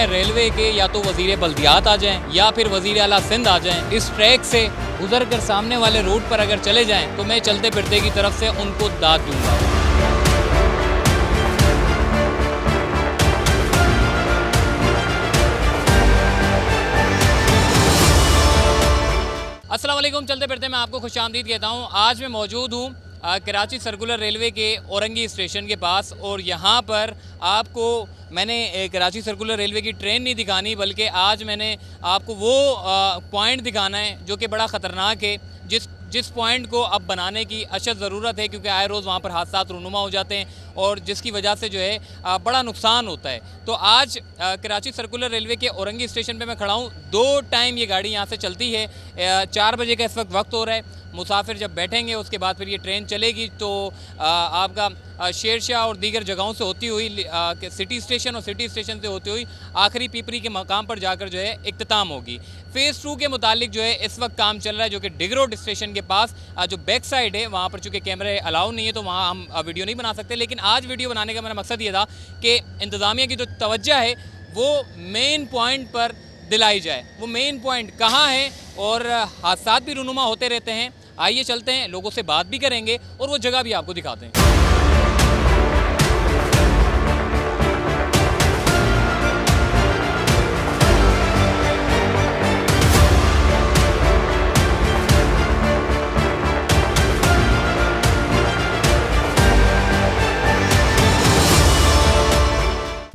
चाहे रेलवे के या तो वज़ीर बल्दियात आ जाएं या फिर वज़ीर आला सिंध आ जाएं, इस ट्रैक से गुजर कर सामने वाले रोड पर अगर चले जाएं तो मैं चलते फिरते की तरफ से उनको दाद दूंगा। अस्सलाम वालेकुम, चलते फिरते मैं आपको खुशामदीद कहता हूँ। आज मैं मौजूद हूँ कराची सर्कुलर रेलवे के औरंगी स्टेशन के पास और यहाँ पर आपको मैंने कराची सर्कुलर रेलवे की ट्रेन नहीं दिखानी, बल्कि आज मैंने आपको वो पॉइंट दिखाना है जो कि बड़ा ख़तरनाक है, जिस पॉइंट को अब बनाने की अशद ज़रूरत है, क्योंकि आए रोज़ वहाँ पर हादसा रूनुमा हो जाते हैं और जिसकी वजह से जो है बड़ा नुकसान होता है। तो आज कराची सर्कुलर रेलवे के औरंगी स्टेशन पे मैं खड़ा हूँ। 2 टाइम ये गाड़ी यहाँ से चलती है। 4 बजे का इस वक्त हो रहा है। मुसाफिर जब बैठेंगे उसके बाद फिर ये ट्रेन चलेगी तो आपका शेरशाह और दीगर जगहों से होती हुई सिटी स्टेशन और सिटी स्टेशन से होती हुई आखिरी पीपरी के मकाम पर जाकर जो है इख्तिताम होगी। फ़ेज़ 2 के मुतालिक जो है इस वक्त काम चल रहा है, जो कि डिग रोड स्टेशन के पास जो बैक साइड है वहाँ पर चूँकि कैमरे अलाउ नहीं है तो वहाँ हम वीडियो नहीं बना सकते। लेकिन आज वीडियो बनाने का मेरा मकसद ये था कि इंतज़ामिया की जो तवज्जो है वो मेन पॉइंट पर दिलाई जाए। वो मेन पॉइंट कहाँ है और हादसा भी रूनुमा होते रहते हैं। आइए चलते हैं, लोगों से बात भी करेंगे और वो जगह भी आपको दिखाते हैं।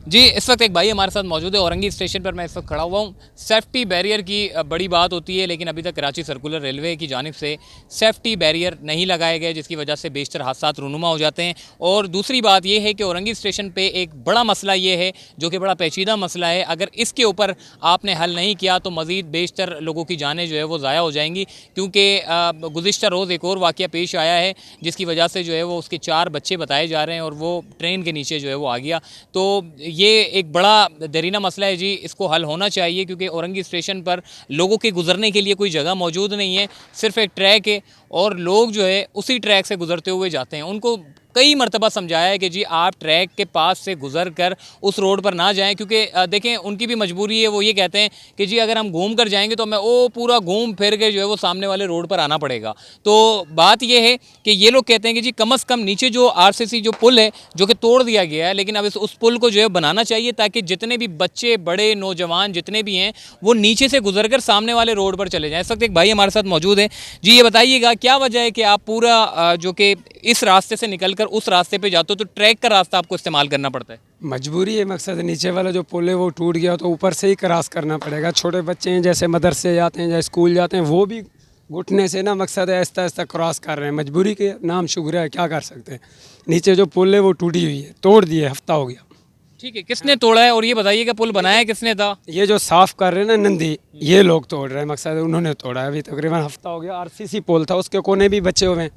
जी, इस वक्त एक भाई हमारे साथ मौजूद है औरंगी स्टेशन पर। मैं इस वक्त खड़ा हुआ हूँ। सेफ्टी बैरियर की बड़ी बात होती है, लेकिन अभी तक कराची सर्कुलर रेलवे की जानिब से सेफ्टी बैरियर नहीं लगाए गए, जिसकी वजह से बेशतर हादसा रूनुमा हो जाते हैं। और दूसरी बात यह है कि औरंगी स्टेशन पे एक बड़ा मसला ये है, जो कि बड़ा पेचीदा मसला है। अगर इसके ऊपर आपने हल नहीं किया तो मज़ीद बेशतर लोगों की जानें जो है वो ज़ाया हो जाएंगी, क्योंकि गुज़िश्ता रोज़ एक और वाक़या पेश आया है जिसकी वजह से जो है वो उसके 4 बच्चे बताए जा रहे हैं और वो ट्रेन के नीचे जो है वो आ गया। तो ये एक बड़ा दरीना मसला है जी, इसको हल होना चाहिए, क्योंकि औरंगी स्टेशन पर लोगों के गुजरने के लिए कोई जगह मौजूद नहीं है, सिर्फ एक ट्रैक है और लोग जो है उसी ट्रैक से गुजरते हुए जाते हैं। उनको कई मरतबा समझाया है कि जी आप ट्रैक के पास से गुजर कर उस रोड पर ना जाएं, क्योंकि देखें उनकी भी मजबूरी है। वो ये कहते हैं कि जी अगर हम घूम कर जाएंगे तो हमें वो पूरा घूम फिर के जो है वो सामने वाले रोड पर आना पड़ेगा। तो बात ये है कि ये लोग कहते हैं कि जी कम अज़ कम नीचे जो RCC जो पुल है जो कि तोड़ दिया गया है, लेकिन अब उस पुल को जो है बनाना चाहिए ताकि जितने भी बच्चे बड़े नौजवान जितने भी हैं वो नीचे से गुजर कर सामने वाले रोड पर चले जाएँ। इस वक्त एक भाई हमारे साथ मौजूद है। जी ये बताइएगा क्या वजह है कि आप पूरा जो कि इस रास्ते से निकल कर उस रास्ते पे जाते हो तो ट्रैक का रास्ता आपको इस्तेमाल करना पड़ता है? मजबूरी है, मकसद नीचे वाला जो पुल है वो टूट गया तो ऊपर से ही क्रॉस करना पड़ेगा। छोटे बच्चे हैं जैसे मदरसे जाते हैं या स्कूल जाते हैं, वो भी घुटने से ना मकसद है आहिस्ता आहिस्ता क्रॉस कर रहे हैं। मजबूरी के नाम शुक्र है, क्या कर सकते हैं। नीचे जो पुल है वो टूटी हुई है, तोड़ दिए, हफ्ता हो गया। ठीक है, किसने तोड़ा है और ये बताइएगा पुल बनाया किसने था? ये जो साफ कर रहे हैं ना नंदी, ये लोग तोड़ रहे हैं, मकसद है उन्होंने तोड़ा है। अभी तकरीबन हफ्ता हो गया। RCC पुल था, उसके कोने भी बचे हुए हैं।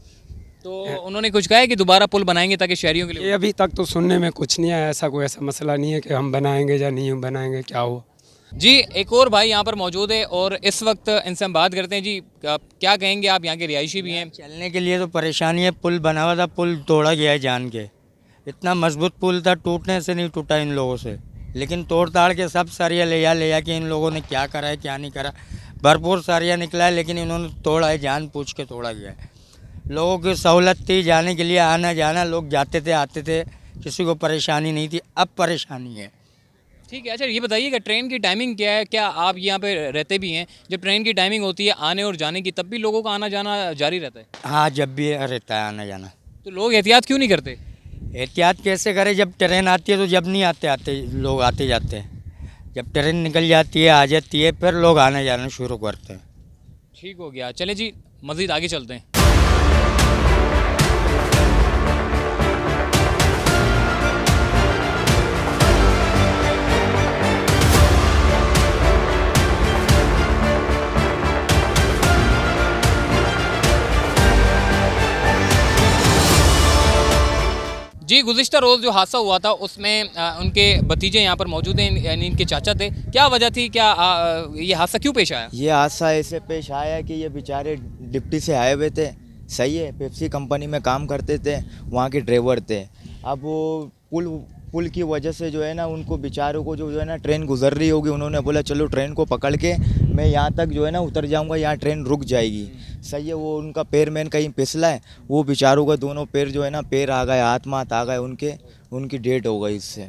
तो उन्होंने कुछ कहा है कि दोबारा पुल बनाएंगे ताकि शहरियों के लिए? ये अभी तक तो सुनने में कुछ नहीं आया। ऐसा कोई ऐसा मसला नहीं है कि हम बनाएंगे या नहीं बनाएंगे, क्या हुआ। जी एक और भाई यहाँ पर मौजूद है और इस वक्त इनसे हम बात करते हैं। जी क्या कहेंगे, आप यहाँ के रिहायशी भी हैं? चलने के लिए तो परेशानी है। पुल बना हुआ था, पुल तोड़ा गया है जान के। इतना मजबूत पुल था, टूटने से नहीं टूटा इन लोगों से, लेकिन तोड़ ताड़ के सब सरिया ले कि इन लोगों ने क्या करा है क्या नहीं करा। भरपूर सरिया निकला है, लेकिन इन्होंने तोड़ा है, जान पूछ के तोड़ा गया है। लोगों की सहूलत थी जाने के लिए, आना जाना, लोग जाते थे आते थे, किसी को परेशानी नहीं थी। अब परेशानी है। ठीक है, अच्छा ये बताइएगा ट्रेन की टाइमिंग क्या है? क्या आप यहाँ पे रहते भी हैं? जब ट्रेन की टाइमिंग होती है आने और जाने की, तब भी लोगों का आना जाना जारी रहता है? हाँ, जब भी रहता है आना जाना। तो लोग एहतियात क्यों नहीं करते? एहतियात कैसे करें, जब ट्रेन आती है तो जब नहीं आते लोग आते जाते हैं। जब ट्रेन निकल जाती है आ जाती है फिर लोग आना जाना शुरू करते हैं। ठीक हो गया, चले जी मज़ीद आगे चलते हैं। जी गुज़िश्ता रोज़ जो हादसा हुआ था उसमें उनके भतीजे यहाँ पर मौजूद हैं, यानी इनके चाचा थे। क्या वजह थी, क्या ये हादसा क्यों पेश आया? ये हादसा ऐसे पेश आया कि ये बेचारे डिप्टी से आए हुए थे, सही है, पेप्सी कंपनी में काम करते थे, वहाँ के ड्राइवर थे। अब वो पुल पुल की वजह से जो है ना उनको बेचारों को जो है ना ट्रेन गुजर रही होगी, उन्होंने बोला चलो ट्रेन को पकड़ के मैं यहाँ तक जो है ना उतर जाऊँगा, यहाँ ट्रेन रुक जाएगी। सही है, वो उनका पैर मैन कहीं फिसला है, वो बेचारों का दोनों पैर जो है ना पैर आ गए, हाथ माथ आ गए उनके, उनकी डेथ हो गई इससे।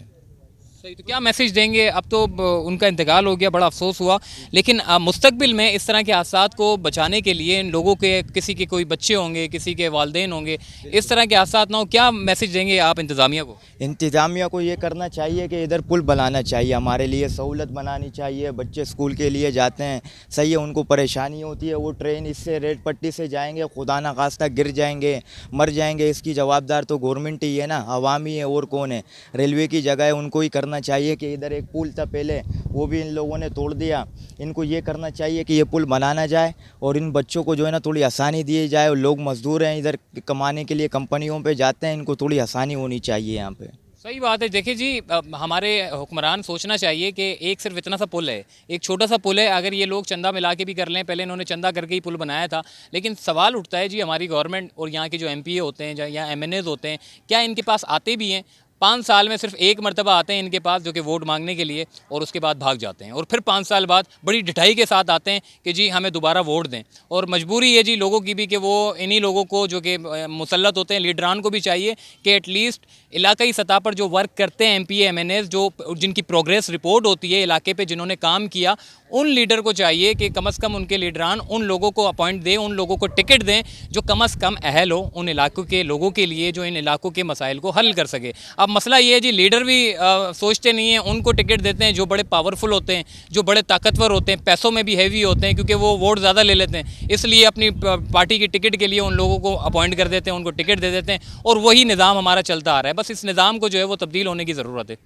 सही, तो क्या मैसेज देंगे? अब तो उनका इंतकाल हो गया, बड़ा अफसोस हुआ, लेकिन मुस्तकबिल में इस तरह के हादसात को बचाने के लिए इन लोगों के, किसी के कोई बच्चे होंगे, किसी के वालदेन होंगे, इस तरह के हादसात ना हो, क्या मैसेज देंगे आप इंतज़ामिया को? इंतज़ामिया को ये करना चाहिए कि इधर पुल बनाना चाहिए, हमारे लिए सहूलत बनानी चाहिए। बच्चे स्कूल के लिए जाते हैं, सही है, उनको परेशानी होती है, वो ट्रेन इससे रेल पट्टी से जाएंगे, खुदा ना खास्ता गिर जाएंगे, मर जाएंगे, इसकी जवाबदार तो गवर्नमेंट ही है ना, आवाम ही है, और कौन है? रेलवे की जगह है, उनको ही करना चाहिए कि इधर एक पुल था पहले, वो भी इन लोगों ने तोड़ दिया। इनको ये करना चाहिए कि ये पुल बनाना जाए और इन बच्चों को जो है ना थोड़ी आसानी दी जाए। और लोग मजदूर हैं, इधर कमाने के लिए कंपनियों पे जाते हैं, इनको थोड़ी आसानी होनी चाहिए यहाँ पे। सही बात है। देखिए जी, हमारे हुक्मरान सोचना चाहिए कि एक सिर्फ इतना सा पुल है, एक छोटा सा पुल है, अगर ये लोग चंदा मिला के भी कर लें, पहले इन्होंने चंदा करके ही पुल बनाया था, लेकिन सवाल उठता है जी, हमारी गवर्नमेंट और यहाँ के जो एमपीए होते हैं या एमएनएज होते हैं, क्या इनके पास आते भी हैं? 5 साल में सिर्फ एक मरतबा आते हैं इनके पास, जो कि वोट मांगने के लिए, और उसके बाद भाग जाते हैं, और फिर 5 साल बाद बड़ी ढिठाई के साथ आते हैं कि जी हमें दोबारा वोट दें। और मजबूरी है जी लोगों की भी कि वो इन्हीं लोगों को, जो कि मुसल्लत होते हैं, लीडरान को भी चाहिए कि एटलीस्ट इलाकाई सतह पर जो वर्क करते हैं एमपीए एमएनएज, जो जिनकी प्रोग्रेस रिपोर्ट होती है इलाके पे, जिन्होंने काम किया, उन लीडर को चाहिए कि कम से कम उनके लीडरान उन लोगों को अपॉइंट दें, उन लोगों को टिकट दें जो कम से कम अहल हो उन इलाकों के लोगों के लिए, जो इन इलाकों के मसाइल को हल कर सके। अब मसला ये है जी, लीडर भी सोचते नहीं हैं, उनको टिकट देते हैं जो बड़े पावरफुल होते हैं, जो बड़े ताकतवर होते हैं, पैसों में भी हैवी होते हैं, क्योंकि वो वोट ज़्यादा ले लेते हैं, इसलिए अपनी पार्टी की टिकट के लिए उन लोगों को अपॉइंट कर देते हैं, उनको टिकट दे देते हैं, और वही निज़ाम हमारा चलता आ रहा है। बस इस निज़ाम को जो है वो तब्दील होने की ज़रूरत है।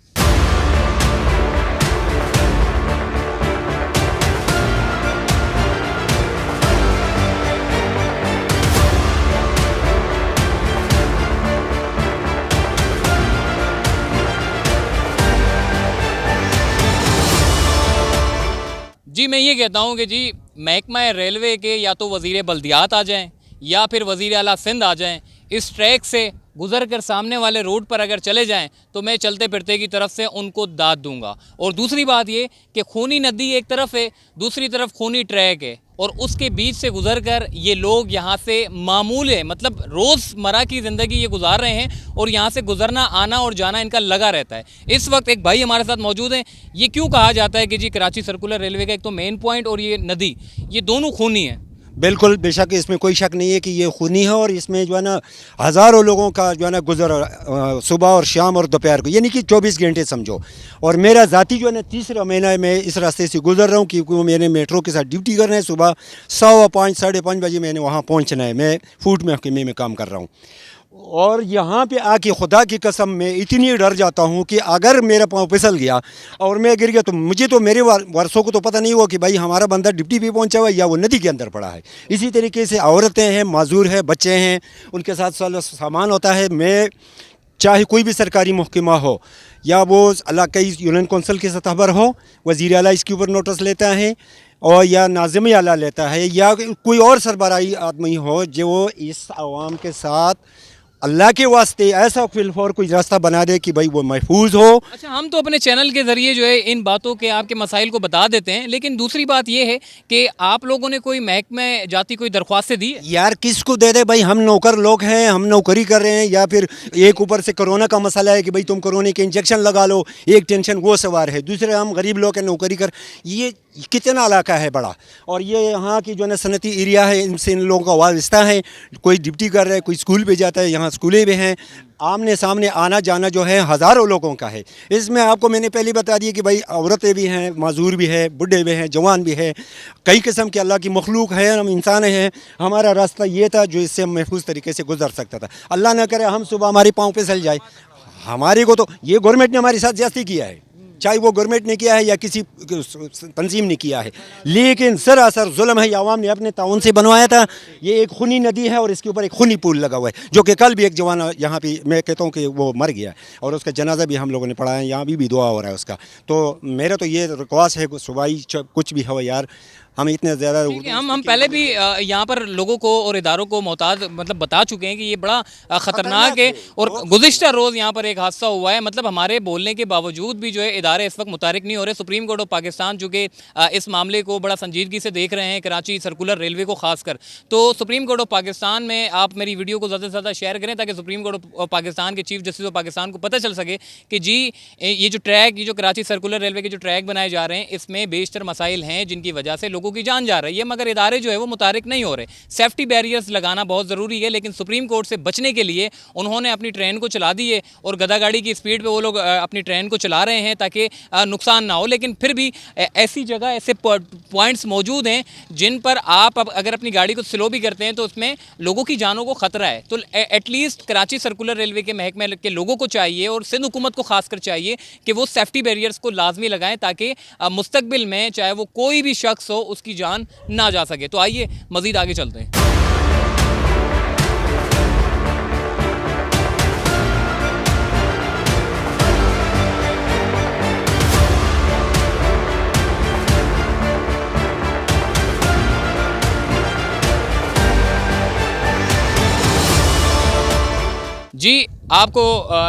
जी मैं ये कहता हूँ कि जी महकमा रेलवे के या तो वज़ीर बल्दियात आ जाएं या फिर वज़ीर आला सिंध आ जाएं, इस ट्रैक से गुजर कर सामने वाले रोड पर अगर चले जाएं तो मैं चलते फिरते की तरफ से उनको दाद दूंगा। और दूसरी बात ये कि खूनी नदी एक तरफ है, दूसरी तरफ खूनी ट्रैक है, और उसके बीच से गुजर कर ये लोग यहाँ से मामूल है, मतलब रोज़मर्रा की ज़िंदगी ये गुजार रहे हैं, और यहाँ से गुजरना आना और जाना इनका लगा रहता है। इस वक्त एक भाई हमारे साथ मौजूद हैं। ये क्यों कहा जाता है कि जी कराची सर्कुलर रेलवे का एक तो मेन पॉइंट और ये नदी, ये दोनों खूनी हैं? बिल्कुल, बेशक इसमें कोई शक नहीं है कि ये खूनी है, और इसमें जो है ना हज़ारों लोगों का जो है ना गुजर सुबह और शाम और दोपहर को, यानी कि 24 घंटे समझो। और मेरा ज़ाती जो है ना तीसरा महीना मैं इस रास्ते से गुजर रहा हूँ, क्योंकि वो मैंने मेट्रो के साथ ड्यूटी करना है। सुबह 5:15 साढ़े 5 बजे मैंने वहाँ पहुँचना है। मैं फूड महकमे में काम कर रहा हूँ, और यहाँ पे आके खुदा की कसम मैं इतनी डर जाता हूँ कि अगर मेरा पाँव फिसल गया और मैं गिर गया तो मुझे तो, मेरे वर्षों को तो पता नहीं हुआ कि भाई हमारा बंदा डिप्टी पे पहुँचा हुआ है या वो नदी के अंदर पड़ा है। इसी तरीके से औरतें हैं, माजूर है, बच्चे हैं, उनके साथ सामान होता है। मैं चाहे कोई भी सरकारी महकमा हो, या वो इलाकाई यूनियन कौंसिल की सतह पर हो, वज़ीर आला इसके ऊपर नोटिस लेता है, और या नाज़िम आला लेता है, या कोई और सरबराही आदमी हो जो इस आवाम के साथ अल्लाह के वास्ते ऐसा फिलफौर कोई रास्ता बना दे कि भाई वो महफूज हो। अच्छा, हम तो अपने चैनल के ज़रिए जो है इन बातों के, आपके मसाइल को बता देते हैं, लेकिन दूसरी बात ये है कि आप लोगों ने कोई महकमे जाती कोई दरख्वास्तें दी है? यार किसको दे दे भाई, हम नौकर लोग हैं, हम नौकरी कर रहे हैं, या फिर एक ऊपर से कोरोना का मसला है कि भाई तुम कोरोना के इंजेक्शन लगा लो, एक टेंशन वो सवार है, दूसरे हम गरीब लोग हैं, नौकरी कर। ये कितना इलाका है बड़ा, और ये यहाँ की जो है ना सनती एरिया है, इनसे इन लोगों का वास्ता है। कोई ड्यूटी कर रहा है, कोई स्कूल पे जाता है, यहाँ स्कूलें भी हैं, आमने सामने आना जाना जो है हज़ारों लोगों का है। इसमें आपको मैंने पहले बता दिया कि भाई औरतें भी हैं, माजूर भी है, बुढ़े भी हैं, जवान भी है, कई किस्म के अल्लाह की मखलूक है, हम इंसान हैं। हमारा रास्ता ये था जो इससे हम महफूज तरीके से गुजर सकता था। अल्लाह ना करे हम सुबह हमारे पाँव पे सल जाए। हमारे को तो ये गवर्नमेंट ने हमारे साथ ज्यादती किया है, चाहे वो गवर्नमेंट ने किया है या किसी तंजीम ने किया है, लेकिन सरासर जुल्म है। ये आवाम ने अपने ताउन से बनवाया था। ये एक खूनी नदी है और इसके ऊपर एक खूनी पुल लगा हुआ है, जो कि कल भी एक जवान यहाँ पे, मैं कहता हूँ कि वो मर गया और उसका जनाजा भी हम लोगों ने पढ़ाया है, यहाँ भी दुआ हो रहा है उसका। तो मेरा तो ये रिक्वेस्ट है, सुबाई कुछ भी हो यार, हम इतने ज़्यादा देखिए, हम पहले भी यहाँ पर लोगों को और इदारों को मोहताज मतलब बता चुके हैं कि ये बड़ा ख़तरनाक है। और गुज़िश्ता रोज़ यहाँ पर एक हादसा हुआ है, मतलब हमारे बोलने के बावजूद भी जो है इदारे इस वक्त मुतारिक नहीं हो रहे। सुप्रीम कोर्ट ऑफ पाकिस्तान चूँकि इस मामले को बड़ा संजीदगी से देख रहे हैं, कराची सर्कुलर रेलवे को खासकर, तो सुप्रीम कोर्ट ऑफ पाकिस्तान में आप मेरी वीडियो को ज़्यादा से ज़्यादा शेयर करें ताकि सुप्रीम कोर्ट ऑफ पाकिस्तान के चीफ जस्टिस ऑफ पाकिस्तान को पता चल सके कि जी ये जो ट्रैक, ये जो कराची सर्कुलर रेलवे के जो ट्रैक बनाए जा रहे हैं, इसमें बेशतर मसाइल हैं जिनकी वजह से लोगों की जान जा रही है, मगर इदारे जो है वो मुतारिक नहीं हो रहे। सेफ्टी बैरियर्स लगाना बहुत ज़रूरी है, लेकिन सुप्रीम कोर्ट से बचने के लिए उन्होंने अपनी ट्रेन को चला दी है और गधा गाड़ी की स्पीड पे वो लोग अपनी ट्रेन को चला रहे हैं ताकि नुकसान ना हो। लेकिन फिर भी ऐसी जगह, ऐसे पॉइंट्स मौजूद हैं जिन पर आप अगर अपनी गाड़ी को स्लो भी करते हैं तो उसमें लोगों की जानों को ख़तरा है। तो एटलीस्ट कराची सर्कुलर रेलवे के महकमे के लोगों को चाहिए और सिंध हुकूमत को खासकर चाहिए कि वो सेफ्टी बैरियर्स को लाजमी लगाएं ताकि मुस्तकबिल में चाहे वो कोई भी शख्स हो उसकी जान ना जा सके। तो आइए मज़ीद आगे चलते हैं। जी, आपको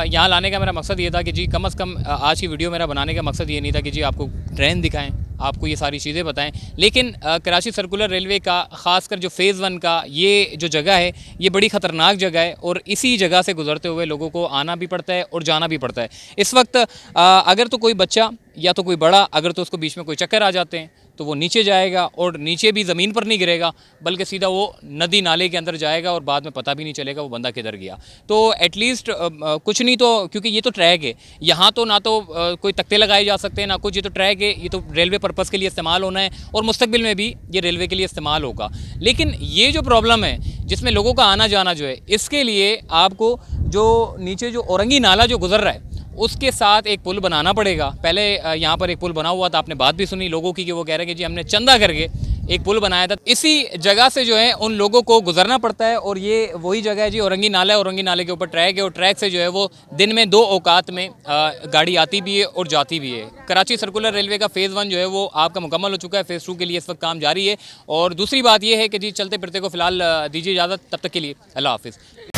यहाँ लाने का मेरा मकसद ये था कि जी कम से कम आज की वीडियो मेरा बनाने का मकसद ये नहीं था कि जी आपको ट्रेन दिखाएं, आपको ये सारी चीज़ें बताएं, लेकिन कराची सर्कुलर रेलवे का ख़ासकर जो फ़ेज़ 1 का ये जो जगह है ये बड़ी ख़तरनाक जगह है और इसी जगह से गुज़रते हुए लोगों को आना भी पड़ता है और जाना भी पड़ता है। इस वक्त अगर तो कोई बच्चा या तो कोई बड़ा, अगर तो उसको बीच में कोई चक्कर आ जाते हैं तो वो नीचे जाएगा और नीचे भी ज़मीन पर नहीं गिरेगा बल्कि सीधा वो नदी नाले के अंदर जाएगा और बाद में पता भी नहीं चलेगा वो बंदा किधर गया। तो एटलीस्ट कुछ नहीं तो, क्योंकि ये तो ट्रैक है, यहाँ तो ना तो कोई तख्ते लगाए जा सकते हैं ना कुछ, ये तो ट्रैक है, ये तो रेलवे पर्पज़ के लिए इस्तेमाल होना है और मुस्तकबिल में भी ये रेलवे के लिए इस्तेमाल होगा। लेकिन ये जो प्रॉब्लम है जिसमें लोगों का आना जाना जो है, इसके लिए आपको जो नीचे जो औरंगी नाला जो गुजर रहा है उसके साथ एक पुल बनाना पड़ेगा। पहले यहाँ पर एक पुल बना हुआ था, आपने बात भी सुनी लोगों की कि वो कह रहे हैं कि जी हमने चंदा करके एक पुल बनाया था। इसी जगह से जो है उन लोगों को गुजरना पड़ता है और ये वही जगह है जी, औरंगी नाला है, औरंगी नाले के ऊपर ट्रैक है और ट्रैक से जो है वो दिन में 2 औकात में गाड़ी आती भी है और जाती भी है। कराची सर्कुलर रेलवे का फ़ेज़ 1 जो है वो आपका मुकम्मल हो चुका है, फ़ेज़ 2 के लिए इस वक्त काम जारी है। और दूसरी बात ये है कि जी चलते फिरते को फ़िलहाल दीजिए इजाज़त, तब तक के लिए अल्लाह हाफ़िज़।